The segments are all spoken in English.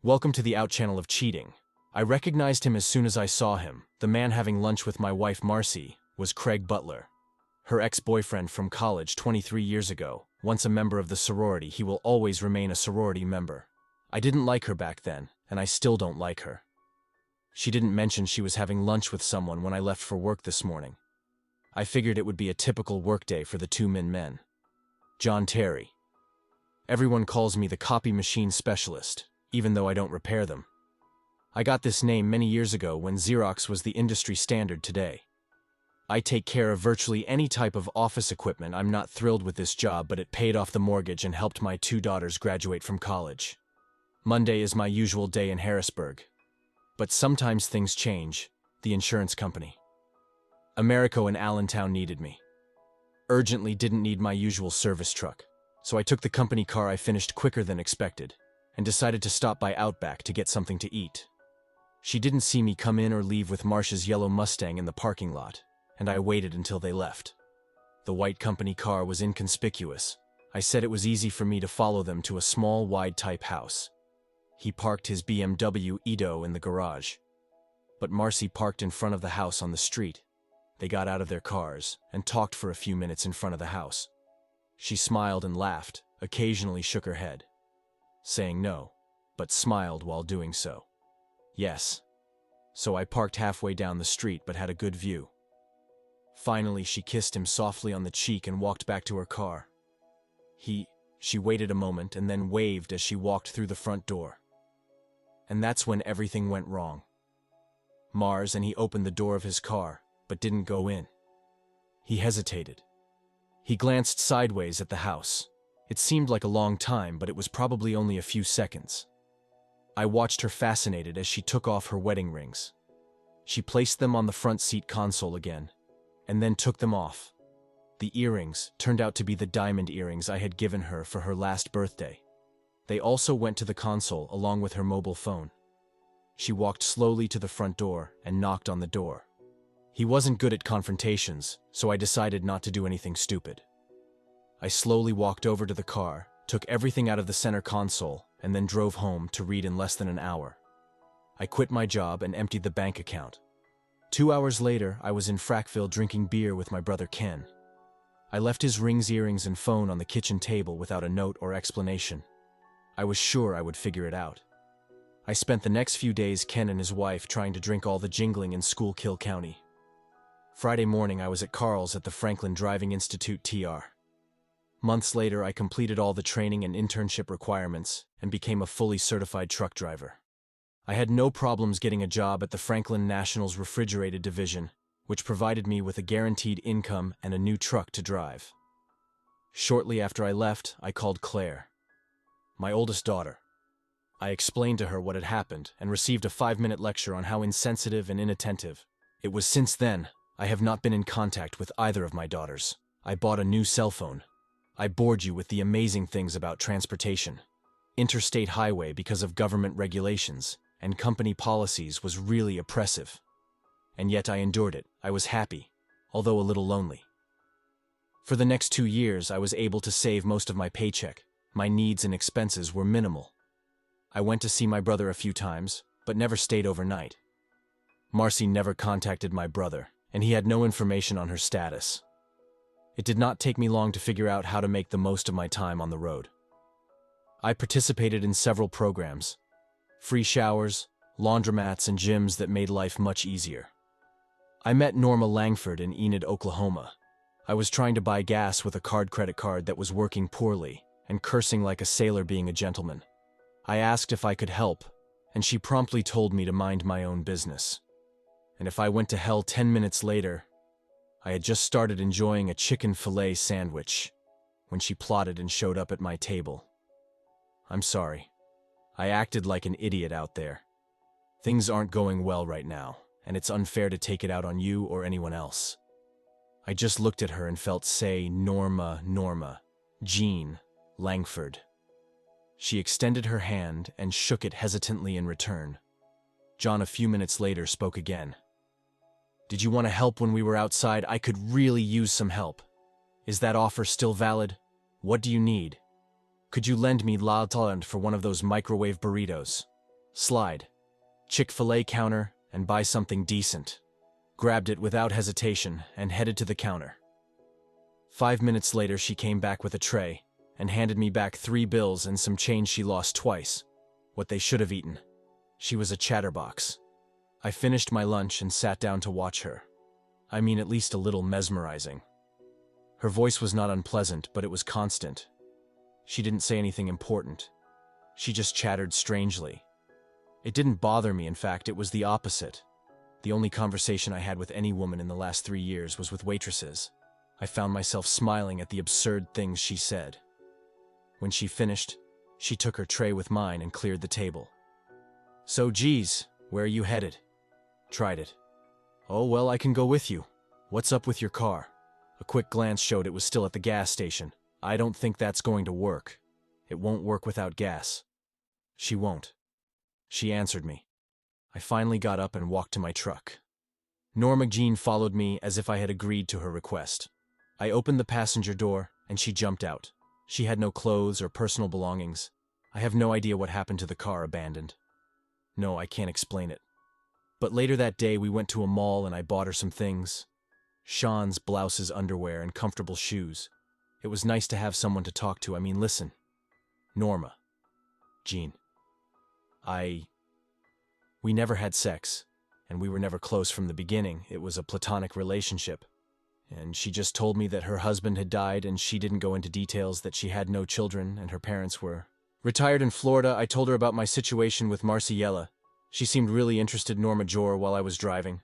Welcome to the out channel of cheating. I recognized him as soon as I saw him. The man having lunch with my wife Marcy was Craig Butler. Her ex-boyfriend from college 23 years ago. Once a member of the sorority, he will always remain a sorority member. I didn't like her back then, and I still don't like her. She didn't mention she was having lunch with someone when I left for work this morning. I figured it would be a typical workday for the two men. John Terry. Everyone calls me the copy machine specialist, even though I don't repair them. I got this name many years ago when Xerox was the industry standard today. I take care of virtually any type of office equipment. I'm not thrilled with this job, but it paid off the mortgage and helped my two daughters graduate from college. Monday is my usual day in Harrisburg. But sometimes things change. The insurance company. Americo in Allentown needed me. Urgently didn't need my usual service truck, so I took the company car. I finished quicker than expected and decided to stop by Outback to get something to eat. She didn't see me come in or leave with Marcia's yellow Mustang in the parking lot, and I waited until they left. The white company car was inconspicuous. I said it was easy for me to follow them to a small, wide-type house. He parked his BMW Edo in the garage. But Marcy parked in front of the house on the street. They got out of their cars and talked for a few minutes in front of the house. She smiled and laughed, occasionally shook her head, saying no, but smiled while doing so. Yes. So I parked halfway down the street but had a good view. Finally, she kissed him softly on the cheek and walked back to her car. She waited a moment and then waved as she walked through the front door. And that's when everything went wrong. Mars and he opened the door of his car, but didn't go in. He hesitated. He glanced sideways at the house. It seemed like a long time, but it was probably only a few seconds. I watched her fascinated as she took off her wedding rings. She placed them on the front seat console again, and then took them off. The earrings turned out to be the diamond earrings I had given her for her last birthday. They also went to the console along with her mobile phone. She walked slowly to the front door and knocked on the door. He wasn't good at confrontations, so I decided not to do anything stupid. I slowly walked over to the car, took everything out of the center console, and then drove home to read in less than an hour. I quit my job and emptied the bank account. 2 hours later, I was in Frackville drinking beer with my brother Ken. I left his rings, earrings, and phone on the kitchen table without a note or explanation. I was sure I would figure it out. I spent the next few days Ken and his wife trying to drink all the jingling in Schuylkill County. Friday morning, I was at Carl's at the Franklin Driving Institute TR. Months later, I completed all the training and internship requirements and became a fully certified truck driver. I had no problems getting a job at the Franklin National's refrigerated division, which provided me with a guaranteed income and a new truck to drive. Shortly after I left, I called Claire, my oldest daughter. I explained to her what had happened and received a 5-minute lecture on how insensitive and inattentive it was. Since then, I have not been in contact with either of my daughters. I bought a new cell phone. I bored you with the amazing things about transportation. Interstate highway, because of government regulations and company policies, was really oppressive. And yet I endured it. I was happy, although a little lonely. For the next 2 years, I was able to save most of my paycheck. My needs and expenses were minimal. I went to see my brother a few times, but never stayed overnight. Marcy never contacted my brother, and he had no information on her status. It did not take me long to figure out how to make the most of my time on the road. I participated in several programs, free showers, laundromats, and gyms that made life much easier. I met Norma Langford in Enid, Oklahoma. I was trying to buy gas with a credit card that was working poorly and cursing like a sailor being a gentleman. I asked if I could help, and she promptly told me to mind my own business. And if I went to hell 10 minutes later, I had just started enjoying a chicken fillet sandwich when she plotted and showed up at my table. I'm sorry. I acted like an idiot out there. Things aren't going well right now, and it's unfair to take it out on you or anyone else. I just looked at her and felt say Norma, Jean Langford. She extended her hand and shook it hesitantly in return. John, a few minutes later, spoke again. Did you want to help when we were outside? I could really use some help. Is that offer still valid? What do you need? Could you lend me $1 for one of those microwave burritos? Slide. Chick-fil-A counter and buy something decent. Grabbed it without hesitation and headed to the counter. 5 minutes later, she came back with a tray and handed me back 3 bills and some change she lost twice, what they should have eaten. She was a chatterbox. I finished my lunch and sat down to watch her. I mean, at least a little mesmerizing. Her voice was not unpleasant, but it was constant. She didn't say anything important. She just chattered strangely. It didn't bother me, in fact, it was the opposite. The only conversation I had with any woman in the last 3 years was with waitresses. I found myself smiling at the absurd things she said. When she finished, she took her tray with mine and cleared the table. "So, geez, where are you headed?" "Tried it." "Oh, well, I can go with you. What's up with your car?" A quick glance showed it was still at the gas station. "I don't think that's going to work. It won't work without gas." "She won't." She answered me. I finally got up and walked to my truck. Norma Jean followed me as if I had agreed to her request. I opened the passenger door, and she jumped out. She had no clothes or personal belongings. I have no idea what happened to the car abandoned. No, I can't explain it. But later that day, we went to a mall and I bought her some things. Sean's, blouses, underwear, and comfortable shoes. It was nice to have someone to talk to. I mean, listen. Norma. Jean. We never had sex, and we were never close from the beginning. It was a platonic relationship. And she just told me that her husband had died, and she didn't go into details, that she had no children and her parents were retired in Florida. I told her about my situation with Marciella. She seemed really interested in Norma Jor while I was driving.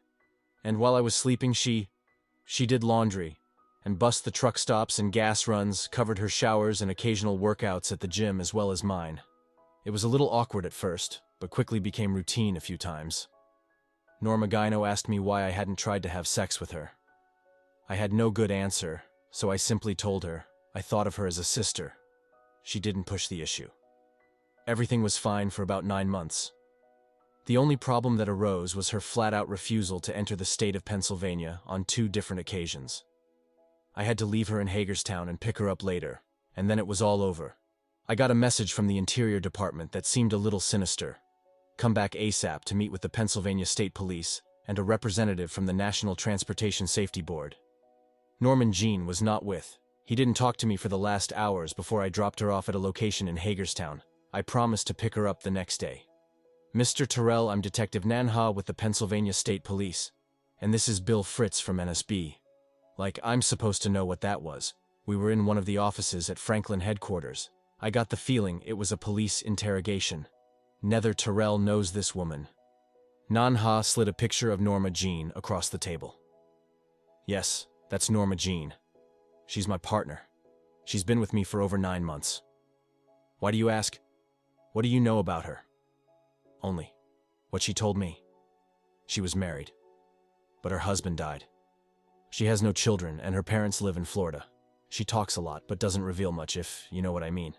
And while I was sleeping, she did laundry and bussed the truck stops and gas runs, covered her showers and occasional workouts at the gym as well as mine. It was a little awkward at first, but quickly became routine a few times. Norma Gyno asked me why I hadn't tried to have sex with her. I had no good answer, so I simply told her I thought of her as a sister. She didn't push the issue. Everything was fine for about 9 months. The only problem that arose was her flat-out refusal to enter the state of Pennsylvania on 2 different occasions. I had to leave her in Hagerstown and pick her up later, and then it was all over. I got a message from the Interior Department that seemed a little sinister. Come back ASAP to meet with the Pennsylvania State Police and a representative from the National Transportation Safety Board. Norman Jean was not with. He didn't talk to me for the last hours before I dropped her off at a location in Hagerstown. I promised to pick her up the next day. "Mr. Terrell, I'm Detective Nanha with the Pennsylvania State Police, and this is Bill Fritz from NSB. Like, I'm supposed to know what that was. We were in one of the offices at Franklin headquarters. I got the feeling it was a police interrogation. Nether Terrell knows this woman." Nanha slid a picture of Norma Jean across the table. "Yes, that's Norma Jean. She's my partner. She's been with me for over 9 months. Why do you ask? What do you know about her?" "Only what she told me. She was married, but her husband died. She has no children, and her parents live in Florida. She talks a lot, but doesn't reveal much, if you know what I mean."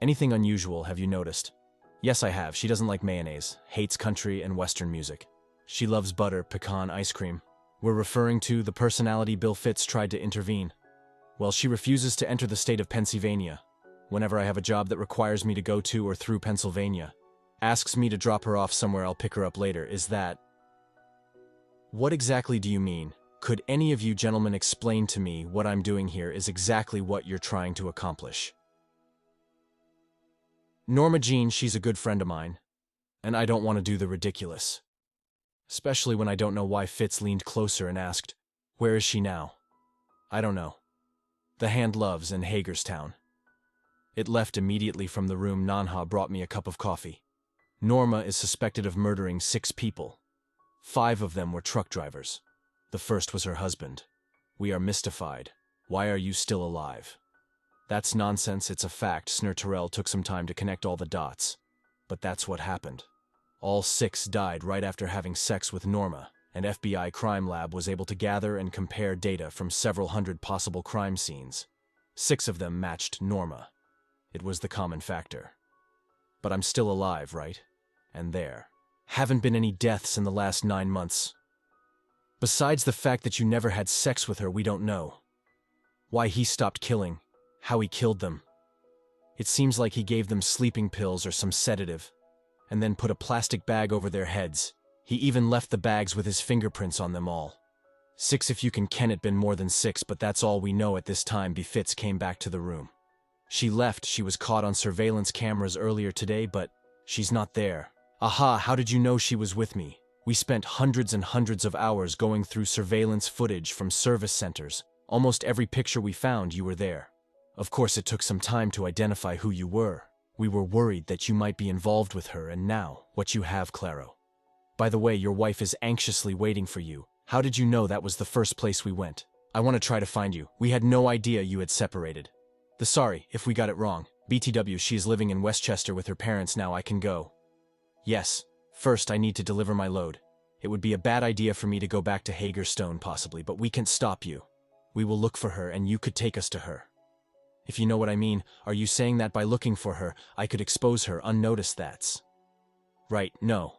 "Anything unusual, have you noticed?" "Yes, I have. She doesn't like mayonnaise, hates country and Western music. She loves butter pecan ice cream." We're referring to the personality Bill Fitz tried to intervene. "Well, she refuses to enter the state of Pennsylvania. Whenever I have a job that requires me to go to or through Pennsylvania, asks me to drop her off somewhere, I'll pick her up later. Is that..." "What exactly do you mean? Could any of you gentlemen explain to me what I'm doing here is exactly what you're trying to accomplish?" "Norma Jean, she's a good friend of mine, and I don't want to do the ridiculous. Especially when I don't know why." Fitz leaned closer and asked, "Where is she now?" "I don't know. The hand loves in Hagerstown." It left immediately from the room. Nanha brought me a cup of coffee. "Norma is suspected of murdering 6 people. 5 of them were truck drivers. The first was her husband. We are mystified. Why are you still alive?" "That's nonsense, it's a fact." Snur Terrell took some time to connect all the dots. "But that's what happened. All 6 died right after having sex with Norma, and FBI Crime Lab was able to gather and compare data from several hundred possible crime scenes. 6 of them matched Norma. It was the common factor. But I'm still alive, right? And there haven't been any deaths in the last 9 months. Besides the fact that you never had sex with her, we don't know why he stopped killing, how he killed them. It seems like he gave them sleeping pills or some sedative, and then put a plastic bag over their heads. He even left the bags with his fingerprints on them all. 6 if you can it been more than 6, but that's all we know at this time. Fitz came back to the room. She left. She was caught on surveillance cameras earlier today, but she's not there. Aha, how did you know she was with me? We spent hundreds and hundreds of hours going through surveillance footage from service centers. Almost every picture we found, you were there. Of course, it took some time to identify who you were. We were worried that you might be involved with her, and now, what you have, Claro. By the way, your wife is anxiously waiting for you. How did you know that was the first place we went? I want to try to find you. We had no idea you had separated. Sorry if we got it wrong. BTW, she is living in Westchester with her parents now. I can go. Yes. First, I need to deliver my load. It would be a bad idea for me to go back to Hagerstone possibly, but we can't stop you. We will look for her and you could take us to her. If you know what I mean, are you saying that by looking for her, I could expose her unnoticed? That's right, no.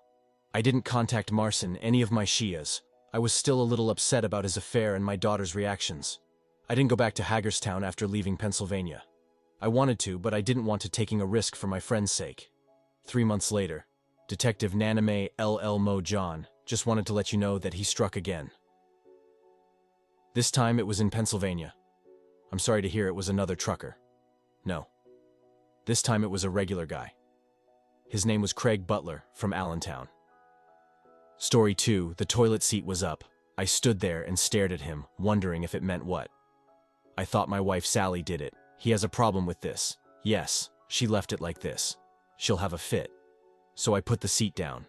I didn't contact Marcin, any of my Shias. I was still a little upset about his affair and my daughter's reactions. I didn't go back to Hagerstown after leaving Pennsylvania. I wanted to, but I didn't want to taking a risk for my friend's sake. 3 months later, Detective Naname LL Mo John just wanted to let you know that he struck again. This time it was in Pennsylvania. I'm sorry to hear it was another trucker. No. This time it was a regular guy. His name was Craig Butler from Allentown. Story 2, the toilet seat was up. I stood there and stared at him, wondering if it meant what. I thought my wife Sally did it. He has a problem with this. Yes, she left it like this. She'll have a fit. So I put the seat down.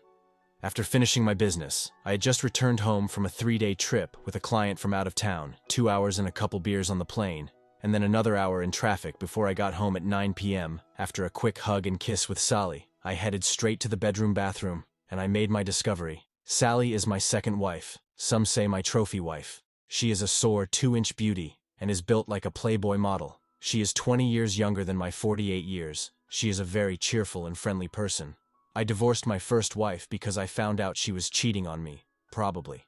After finishing my business, I had just returned home from a 3-day trip with a client from out of town, 2 hours and a couple beers on the plane, and then another hour in traffic before I got home at 9 p.m. After a quick hug and kiss with Sally, I headed straight to the bathroom, and I made my discovery. Sally is my second wife. Some say my trophy wife. She is a sore 2-inch beauty and is built like a Playboy model. She is 20 years younger than my 48 years. She is a very cheerful and friendly person. I divorced my first wife because I found out she was cheating on me, probably.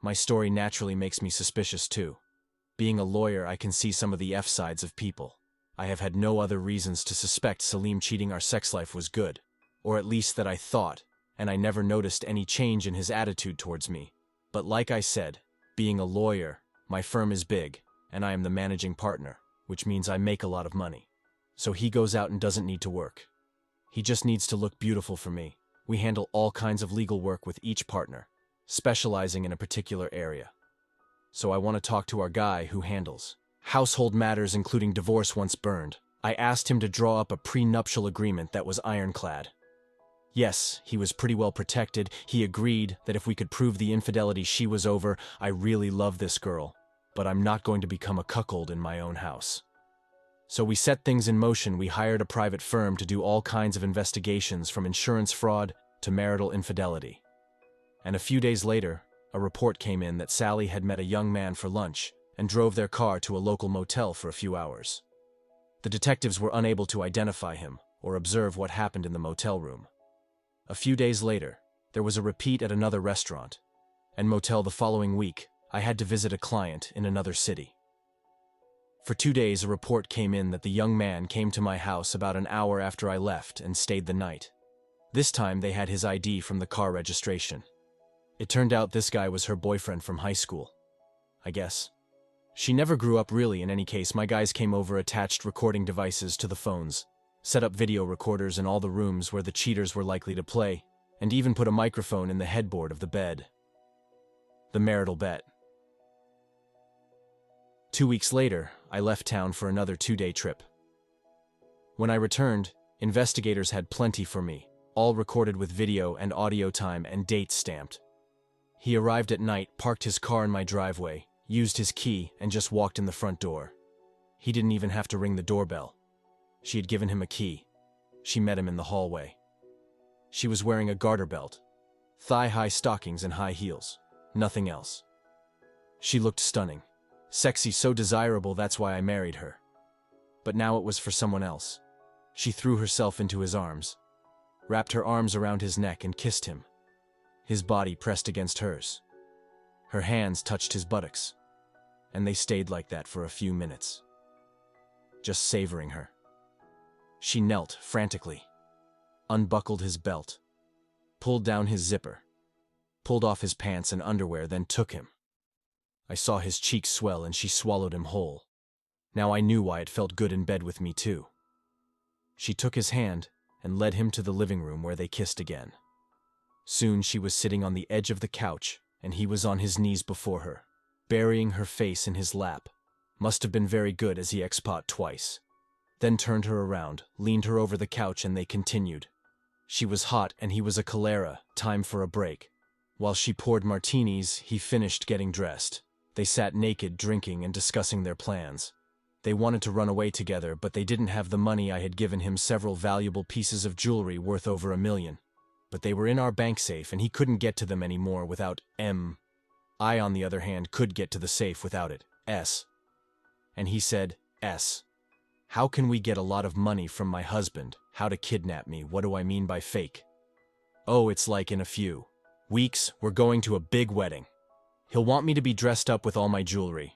My story naturally makes me suspicious too. Being a lawyer, I can see some of the F-sides of people. I have had no other reasons to suspect Salim cheating. Our sex life was good, or at least that I thought, and I never noticed any change in his attitude towards me. But like I said, being a lawyer, my firm is big, and I am the managing partner, which means I make a lot of money. So he goes out and doesn't need to work. He just needs to look beautiful for me. We handle all kinds of legal work with each partner, specializing in a particular area. So I want to talk to our guy who handles household matters including divorce once burned. I asked him to draw up a prenuptial agreement that was ironclad. Yes, he was pretty well protected. He agreed that if we could prove the infidelity she was over. I really love this girl, but I'm not going to become a cuckold in my own house. So we set things in motion. We hired a private firm to do all kinds of investigations from insurance fraud to marital infidelity. And a few days later, a report came in that Sally had met a young man for lunch and drove their car to a local motel for a few hours. The detectives were unable to identify him or observe what happened in the motel room. A few days later, there was a repeat at another restaurant and motel. The following week, I had to visit a client in another city. For 2 days, a report came in that the young man came to my house about an hour after I left and stayed the night. This time, they had his ID from the car registration. It turned out this guy was her boyfriend from high school, I guess. She never grew up really. In any case, my guys came over, attached recording devices to the phones, set up video recorders in all the rooms where the cheaters were likely to play, and even put a microphone in the headboard of the bed. The marital bet. 2 weeks later, I left town for another 2-day trip. When I returned, investigators had plenty for me, all recorded with video and audio time and dates stamped. He arrived at night, parked his car in my driveway, used his key, and just walked in the front door. He didn't even have to ring the doorbell. She had given him a key. She met him in the hallway. She was wearing a garter belt, thigh-high stockings and high heels. Nothing else. She looked stunning. Sexy, so desirable, that's why I married her. But now it was for someone else. She threw herself into his arms, wrapped her arms around his neck and kissed him. His body pressed against hers. Her hands touched his buttocks, and they stayed like that for a few minutes, just savoring her. She knelt frantically. unbuckled his belt, pulled down his zipper, pulled off his pants and underwear, then took him. I saw his cheeks swell and she swallowed him whole. Now I knew why it felt good in bed with me too. She took his hand and led him to the living room where they kissed again. Soon she was sitting on the edge of the couch and he was on his knees before her, burying her face in his lap. Must have been very good as he expot twice. Then turned her around, leaned her over the couch and they continued. She was hot and he was a cholera, time for a break. While she poured martinis, he finished getting dressed. They sat naked, drinking and discussing their plans. They wanted to run away together, but they didn't have the money. I had given him several valuable pieces of jewelry worth over $1 million. But they were in our bank safe and he couldn't get to them anymore without M. I, on the other hand, could get to the safe without it. S. And he said, S. How can we get a lot of money from my husband? How to kidnap me? What do I mean by fake? Oh, it's like in a few weeks, we're going to a big wedding. He'll want me to be dressed up with all my jewelry.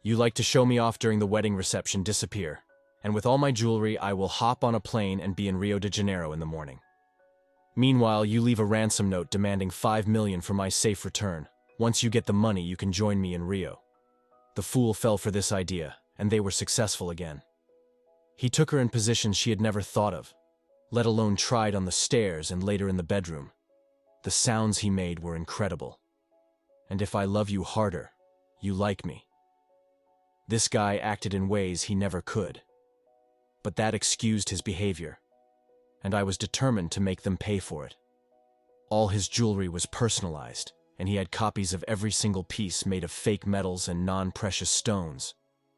You like to show me off during the wedding reception, disappear. And with all my jewelry, I will hop on a plane and be in Rio de Janeiro in the morning. Meanwhile, you leave a ransom note demanding $5 million for my safe return. Once you get the money, you can join me in Rio. The fool fell for this idea, and they were successful again. He took her in positions she had never thought of, let alone tried on the stairs and later in the bedroom. The sounds he made were incredible. And if I love you harder, you like me. This guy acted in ways he never could. But that excused his behavior, and I was determined to make them pay for it. All his jewelry was personalized, and he had copies of every single piece made of fake metals and non-precious stones.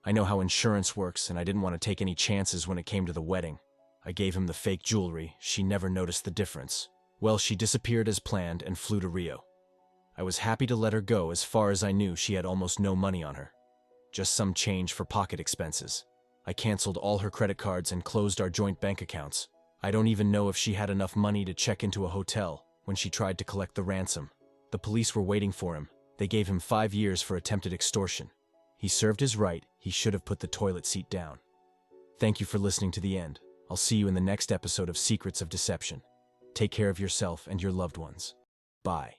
I know how insurance works, and I didn't want to take any chances when it came to the wedding. I gave him the fake jewelry. She never noticed the difference. Well, she disappeared as planned and flew to Rio. I was happy to let her go. As far as I knew, she had almost no money on her. Just some change for pocket expenses. I canceled all her credit cards and closed our joint bank accounts. I don't even know if she had enough money to check into a hotel when she tried to collect the ransom. The police were waiting for him. They gave him 5 years for attempted extortion. He served his right. He should have put the toilet seat down. Thank you for listening to the end. I'll see you in the next episode of Secrets of Deception. Take care of yourself and your loved ones. Bye.